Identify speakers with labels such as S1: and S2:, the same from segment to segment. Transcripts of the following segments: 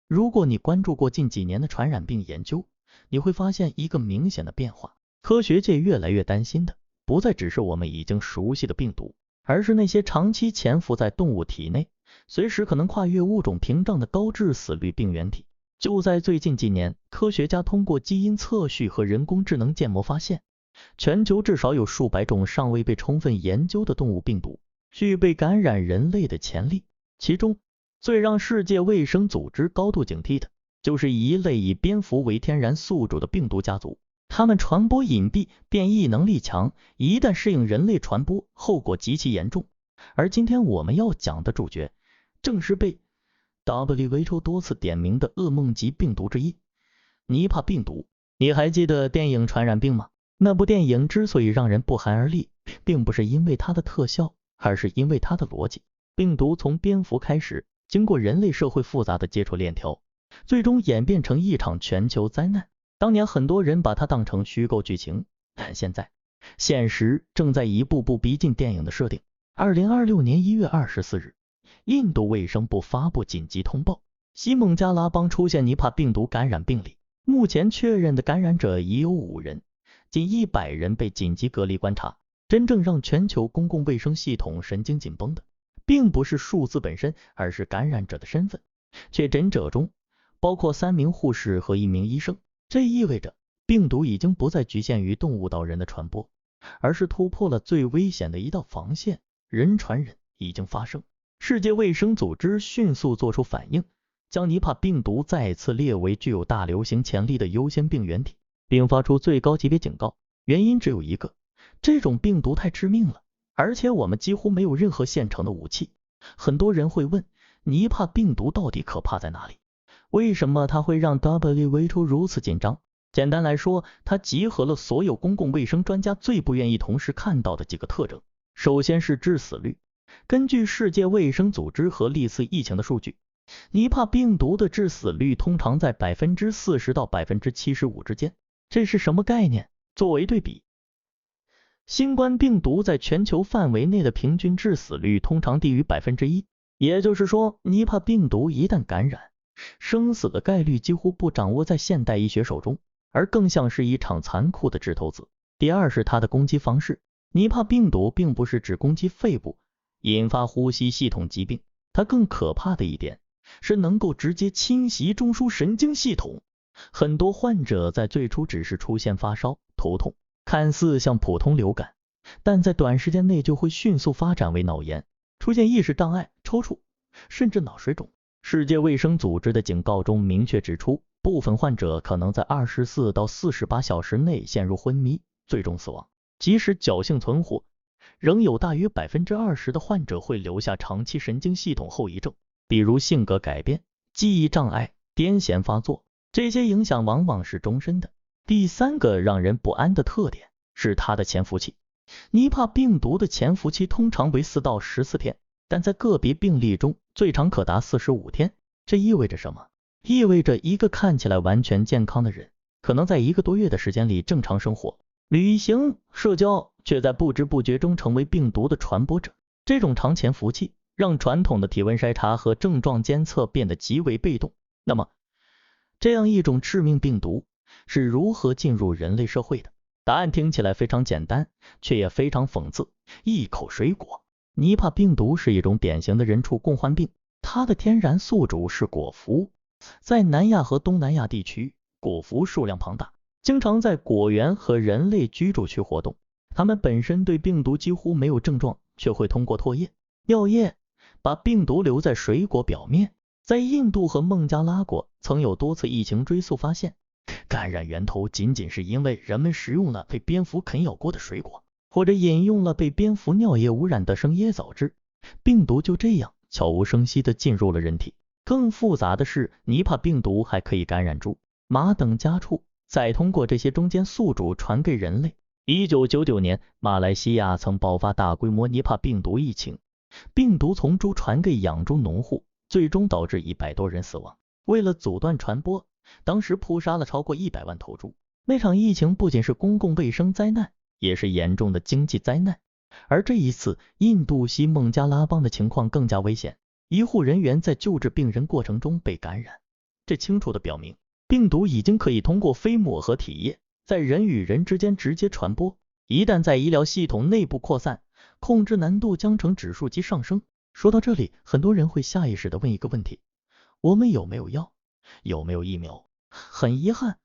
S1: 如果你关注过近几年的传染病研究，你会发现一个明显的变化，科学界越来越担心的不再只是我们已经熟悉的病毒，而是那些长期潜伏在动物体内，随时可能跨越物种屏障的高致死率病原体。就在最近几年，科学家通过基因测序和人工智能建模发现，全球至少有数百种尚未被充分研究的动物病毒，具备感染人类的潜力。其中，最让世界卫生组织高度警惕的，就是一类以蝙蝠为天然宿主的病毒家族。它们传播隐蔽，变异能力强，一旦适应人类传播，后果极其严重。而今天我们要讲的主角，正是被WHO 多次点名的噩梦级病毒之一——尼帕病毒。你还记得电影《传染病》吗？那部电影之所以让人不寒而栗，并不是因为它的特效，而是因为它的逻辑。病毒从蝙蝠开始，经过人类社会复杂的接触链条，最终演变成一场全球灾难。当年很多人把它当成虚构剧情，但现在现实正在一步步逼近电影的设定。2026年1月24日，印度卫生部发布紧急通报，西孟加拉邦出现尼帕病毒感染病例，目前确认的感染者已有5人，近100人被紧急隔离观察。真正让全球公共卫生系统神经紧绷的，并不是数字本身，而是感染者的身份。确诊者中包括3名护士和1名医生，这意味着病毒已经不再局限于动物到人的传播，而是突破了最危险的一道防线，人传人已经发生。世界卫生组织迅速做出反应，将尼帕病毒再次列为具有大流行潜力的优先病原体，并发出最高级别警告。原因只有一个，这种病毒太致命了，而且我们几乎没有任何现成的武器。很多人会问，尼帕病毒到底可怕在哪里？为什么它会让 WHO 如此紧张？简单来说，它集合了所有公共卫生专家最不愿意同时看到的几个特征。首先是致死率。根据世界卫生组织和历次疫情的数据，尼帕病毒的致死率通常在 40% 到 75% 之间。这是什么概念？作为对比，新冠病毒在全球范围内的平均致死率通常低于 1%， 也就是说，尼帕病毒一旦感染，生死的概率几乎不掌握在现代医学手中，而更像是一场残酷的掷骰子。第二是它的攻击方式。尼帕病毒并不是只攻击肺部，引发呼吸系统疾病，它更可怕的一点是能够直接侵袭中枢神经系统。很多患者在最初只是出现发烧、头痛，看似像普通流感，但在短时间内就会迅速发展为脑炎，出现意识障碍、抽搐，甚至脑水肿。世界卫生组织的警告中明确指出，部分患者可能在24到48小时内陷入昏迷，最终死亡。即使侥幸存活，仍有大约 20% 的患者会留下长期神经系统后遗症，比如性格改变、记忆障碍、癫痫发作，这些影响往往是终身的。第三个让人不安的特点是它的潜伏期。尼帕病毒的潜伏期通常为4到14天，但在个别病例中最长可达45天。这意味着什么？意味着一个看起来完全健康的人，可能在1个多月的时间里正常生活、旅行、社交，却在不知不觉中成为病毒的传播者。这种长潜伏期让传统的体温筛查和症状监测变得极为被动。那么，这样一种致命病毒是如何进入人类社会的？答案听起来非常简单，却也非常讽刺。一口水果。尼帕病毒是一种典型的人畜共患病，它的天然宿主是果蝠。在南亚和东南亚地区，果蝠数量庞大，经常在果园和人类居住区活动。它们本身对病毒几乎没有症状，却会通过唾液、尿液把病毒留在水果表面。在印度和孟加拉国曾有多次疫情追溯发现，感染源头仅仅是因为人们食用了被蝙蝠啃咬过的水果，或者饮用了被蝙蝠尿液污染的生椰枣汁，病毒就这样悄无声息地进入了人体。更复杂的是，尼帕病毒还可以感染猪、马等家畜，再通过这些中间宿主传给人类。1999年，马来西亚曾爆发大规模尼帕病毒疫情，病毒从猪传给养猪农户，最终导致100多人死亡。为了阻断传播，当时扑杀了超过100万头猪。那场疫情不仅是公共卫生灾难，也是严重的经济灾难。而这一次，印度西孟加拉邦的情况更加危险，医护人员在救治病人过程中被感染，这清楚地表明，病毒已经可以通过飞沫和体液在人与人之间直接传播，一旦在医疗系统内部扩散，控制难度将呈指数级上升。说到这里，很多人会下意识地问一个问题，我们有没有药？有没有疫苗？很遗憾，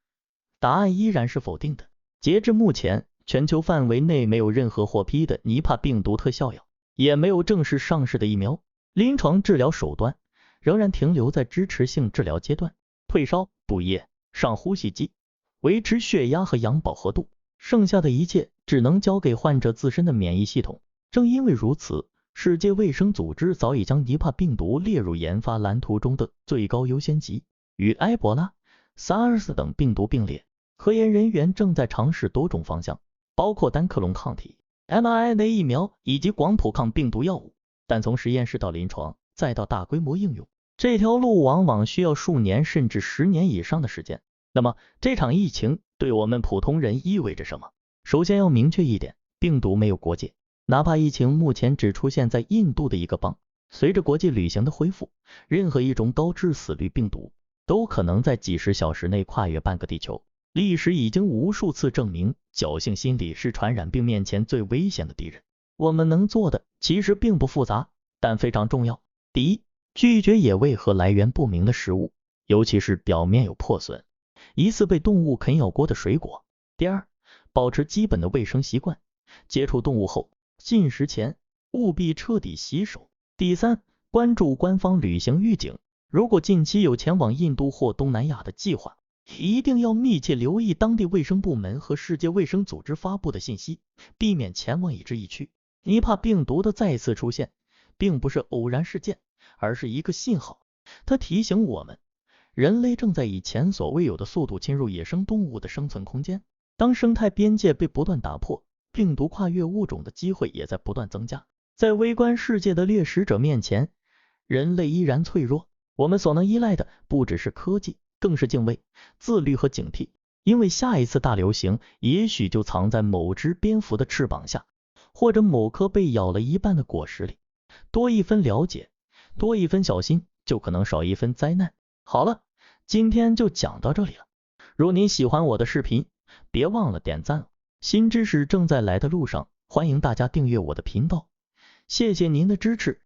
S1: 答案依然是否定的。截至目前，全球范围内没有任何获批的尼帕病毒特效药，也没有正式上市的疫苗。临床治疗手段仍然停留在支持性治疗阶段，退烧、补液、上呼吸机，维持血压和氧饱和度，剩下的一切只能交给患者自身的免疫系统。正因为如此，世界卫生组织早已将尼帕病毒列入研发蓝图中的最高优先级，与埃博拉、SARS 等病毒并列。科研人员正在尝试多种方向，包括单克隆抗体、mRNA 疫苗以及广谱抗病毒药物，但从实验室到临床，再到大规模应用，这条路往往需要数年甚至10年以上的时间。那么，这场疫情对我们普通人意味着什么？首先要明确一点，病毒没有国界，哪怕疫情目前只出现在印度的一个邦，随着国际旅行的恢复，任何一种高致死率病毒都可能在几十小时内跨越半个地球。历史已经无数次证明，侥幸心理是传染病面前最危险的敌人。我们能做的其实并不复杂，但非常重要。第一，拒绝野味和来源不明的食物，尤其是表面有破损、疑似被动物啃咬过的水果。第二，保持基本的卫生习惯，接触动物后，进食前务必彻底洗手。第三，关注官方旅行预警，如果近期有前往印度或东南亚的计划，一定要密切留意当地卫生部门和世界卫生组织发布的信息，避免前往已知疫区。尼帕病毒的再次出现并不是偶然事件，而是一个信号，它提醒我们，人类正在以前所未有的速度侵入野生动物的生存空间。当生态边界被不断打破，病毒跨越物种的机会也在不断增加。在微观世界的掠食者面前，人类依然脆弱。我们所能依赖的不只是科技，更是敬畏、自律和警惕，因为下一次大流行也许就藏在某只蝙蝠的翅膀下，或者某颗被咬了一半的果实里。多一分了解，多一分小心，就可能少一分灾难。好了，今天就讲到这里了。如您喜欢我的视频，别忘了点赞。新知识正在来的路上，欢迎大家订阅我的频道，谢谢您的支持。